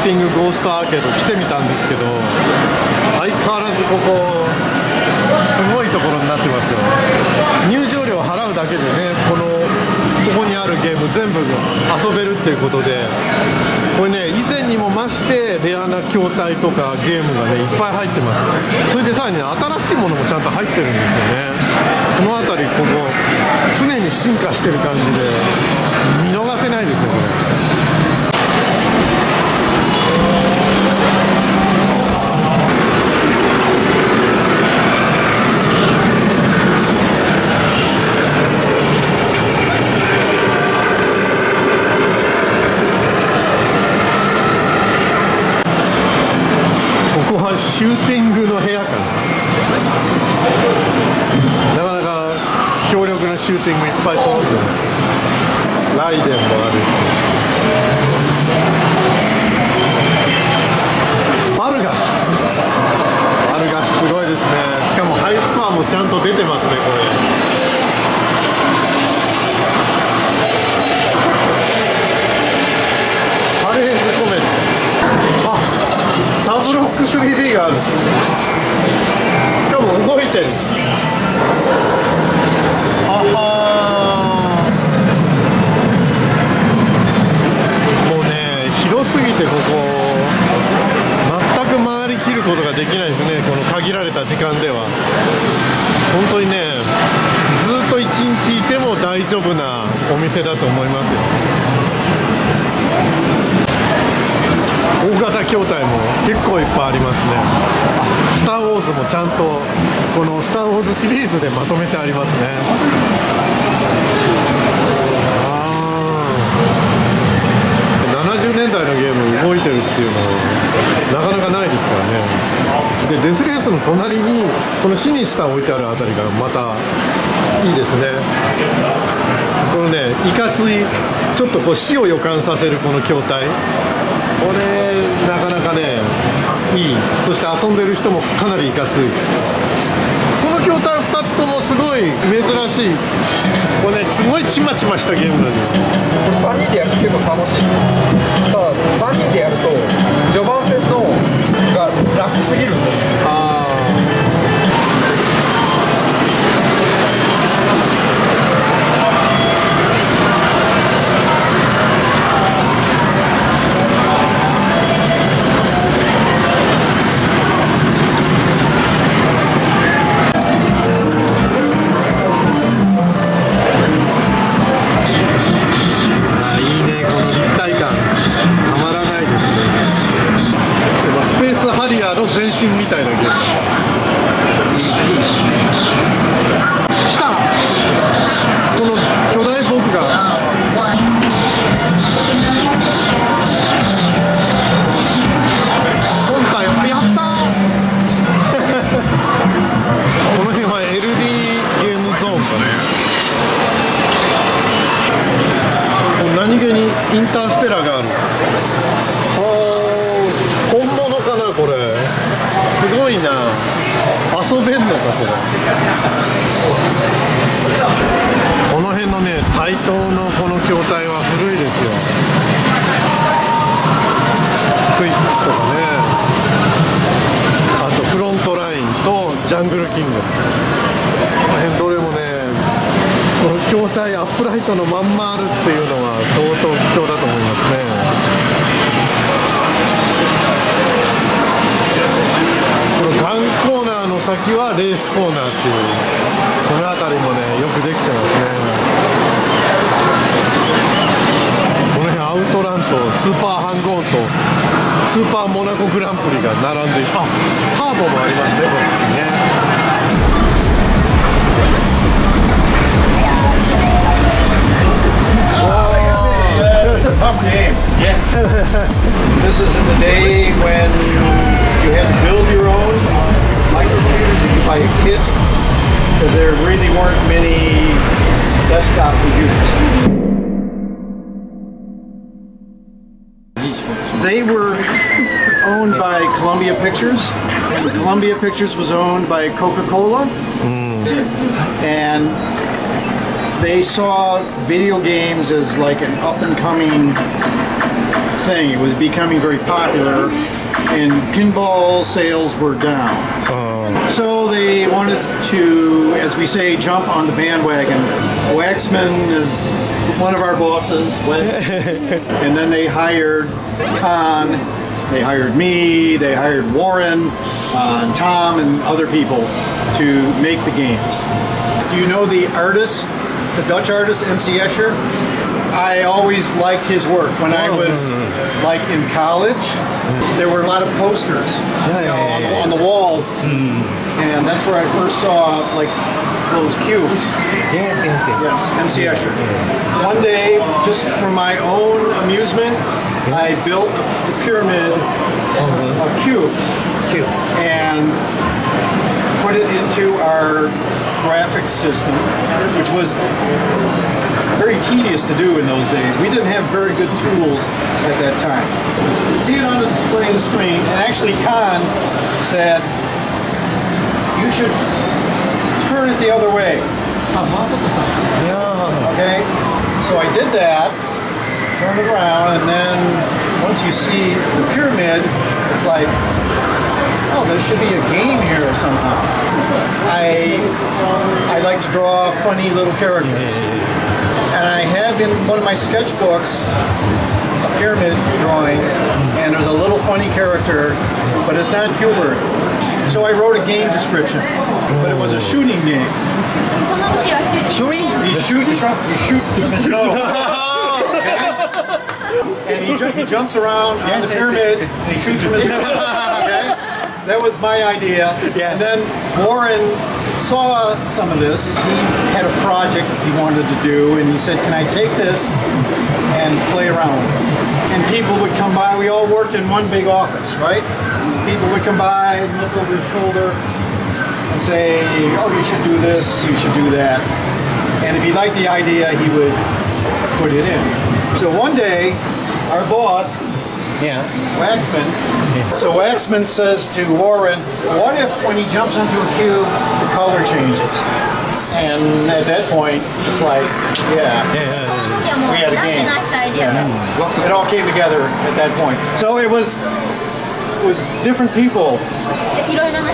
ピングゴーストアーケード来てみたんですけど、相変わらずここすごいところになってますよ。入場料を払うだけでね、ここにあるゲーム全部遊べるっていうことで、これね、以前にも増してレアな筐体とかゲームがねいっぱい入ってます。それでさらにね、新しいものもちゃんと入ってるんですよね。そのあたりここ常に進化してる感じで見逃せないですね、これ。ここはシューティングの部屋かな。なかなか強力なシューティングいっぱい揃ってる。ライデンもあるし、バルガスすごいですね。しかもハイスコアもちゃんと出てますね、これ。カレーズコメント、あ、サブロック 3D がある。しかも動いてる。ははー、もうね、広すぎてここ全く回りきることができないですね、この限られた時間では。本当にね、ずっと一日いても大丈夫なお店だと思いますよ。大型筐体も結構いっぱいありますね。スター・ウォーズもちゃんとこのスター・ウォーズシリーズでまとめてありますね。70年代のゲーム動いてるっていうのはなかなかないですからね。でデスレースの隣にこのシニスター置いてあるあたりがまたいいですね。このね、いかついちょっとこう死を予感させるこの筐体、これなかなかねいい。そして遊んでる人もかなりいかつい。この筐体2つともすごい珍しい。これね、すごいちまちましたゲームなんです。これ3人でやると結構楽しい。ただ3人でやると序盤戦のが楽すぎるんだよね。全身みたいなゲーム。来た！この巨大ボスが本体をやったーこの辺は LD ゲームゾーンかね。何気にインターステラがある。本物かな、これ。すごいな。遊べんのか、これ。この辺のね、対等のこの筐体は古いですよ。クイックスとかね、あとフロントラインとジャングルキング、この辺どれもね、この筐体アップライトのまんまあるっていうのは相当貴重だと思いますね。このガンコーナーの先はレースコーナーっていう、この辺りもねよくできてますね。この辺アウトランとスーパーハンゴーとスーパーモナコグランプリが並んで、あ、ターボもありますね、こっちにね。It's a tough game. Yeah. This is in the day when you had to build your own microcomputers. You could buy a kit because there really weren't many desktop computers. They were owned by Columbia Pictures, and Columbia Pictures was owned by Coca-Cola, and they saw video games as like an up-and-coming thing. It was becoming very popular, and pinball sales were down. So they wanted to, as we say, jump on the bandwagon. Waxman is one of our bosses, and then they hired Con, they hired me, they hired Warren, Tom, and other people to make the games. Do you know the artist, the Dutch artist, MC Escher? I always liked his work. When I was like in college, there were a lot of posters on the walls, and that's where I first saw like those cubes. Yes. Yes, MC Escher. One day, just for my own amusement, I built a pyramid of cubes and put it into our graphics system, which was very tedious to do in those days. We didn't have very good tools at that time. See it on the display on the screen, and actually Khan said, you should turn it the other way. Okay? So I did that, turned it around, and then once you see the pyramid, it's like, oh, there should be a game here somehow. I like to draw funny little characters. And I have in one of my sketchbooks a pyramid drawing, and there's a little funny character, but it's not Q-bert. So I wrote a game description, but it was a shooting game. その時はShooting? You shoot no. And he jumps around on the pyramid and he shoots from his gun. Okay? That was my idea. And then Warren saw some of this. He had a project he wanted to do, and he said, can I take this and play around with it? And people would come by. We all worked in one big office, right? People would come by and look over his shoulder and say, oh, you should do this, you should do that. And if he liked the idea, he would put it in. So one day, our boss, Waxman. So Waxman says to Warren, what if when he jumps onto a cube, the color changes? And at that point, it's like, we had a game. It all came together at that point. So it was different people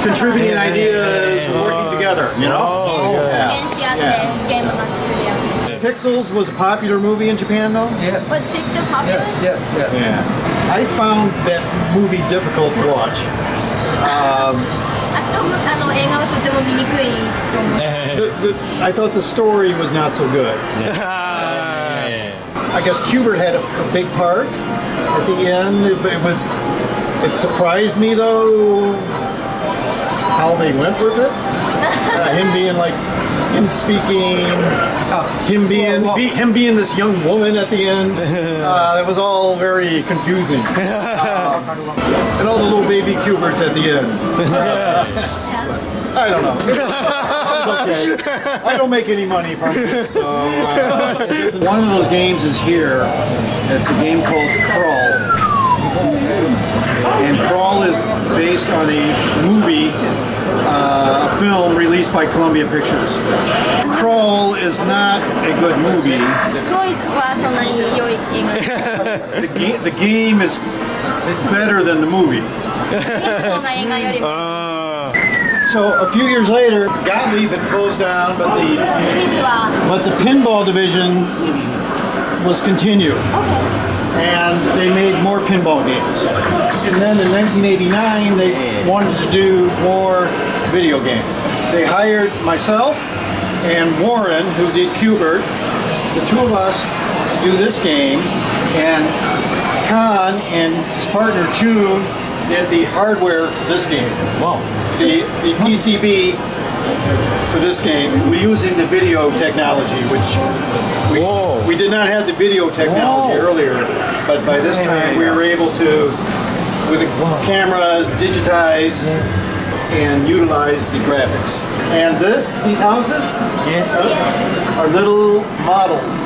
contributing ideas, working together, you know? Pixels was a popular movie in Japan, though? Yes. Was Pixel popular? Yes. Yeah. I found that movie difficult to watch. 映画はとても見にくいと思う。 I thought the story was not so good. I guess Q-bert had a big part at the end. It surprised me though how they went with it. Him being like him speaking, him being this young woman at the end. It was all very confusing. And all the little baby Q-berts at the end. I don't know. Okay. I don't make any money from it. So one of those games is here. It's a game called Crawl. And Crawl is based on a movie, a film released by Columbia Pictures. Crawl is not a good movie. クロイズはそんなに良い映画です。 The game is better than the movie. 方が映画よりも。 So a few years later, Gottlieb had closed down, but the pinball division was continued. And they made more pinball games. And then in 1989, they wanted to do more video games. They hired myself and Warren, who did Q-bert, the two of us, to do this game. And Khan and his partner June did the hardware for this game. Wow. The PCB for this game. We're using the video technology, which we did not have the video technology earlier, but by this time we were able to, with the cameras, digitize and utilize the graphics. And these houses are little models.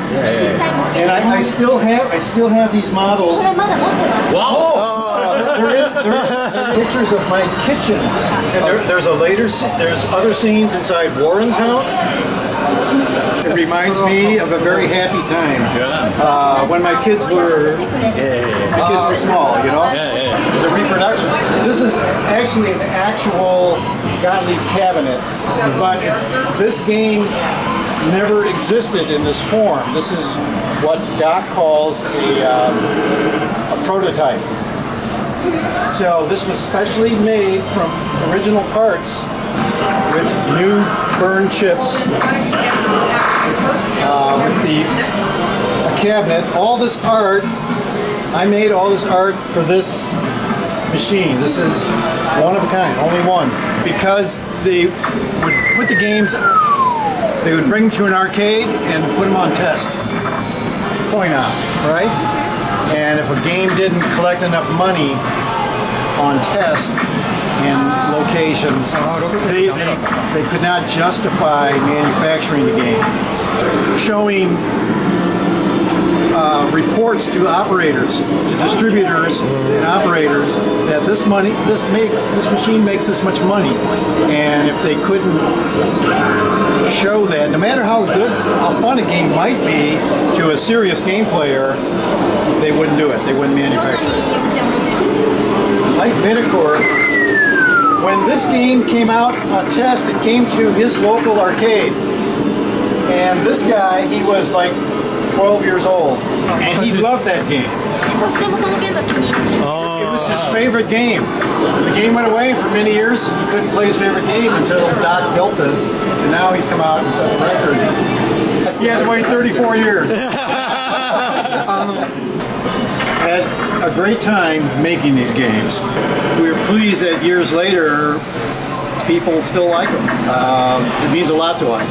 And I still have these models. Wow! They're pictures of my kitchen. And there's other scenes inside Warren's house. It reminds me of a very happy time. When my kids were small, you know? It's a reproduction. This is actually an actual Gottlieb cabinet, but this game never existed in this form. This is what Doc calls a prototype. So this was specially made from original parts with new burn chips, with the cabinet. All this art, I made all this art for this machine. This is one of a kind, only one. Because they would put the games, they would bring them to an arcade and put them on test. Point out, right? And if a game didn't collect enough money on test in locations, they could not justify manufacturing the game. Showing reports to operators, to distributors and operators that this machine makes this much money, and if they couldn't show that, no matter how good, how fun a game might be to a serious game player, they wouldn't do it. They wouldn't manufacture it. Like Viticore, when this game came out on test, it came to his local arcade, and this guy, he was like 12 years old, and he loved that game. It was his favorite game. The game went away, and for many years he couldn't play his favorite game until Doc built this, and now he's come out and set the record. He had to wait 34 years. Had a great time making these games. We were pleased that years later people still like them. It means a lot to us.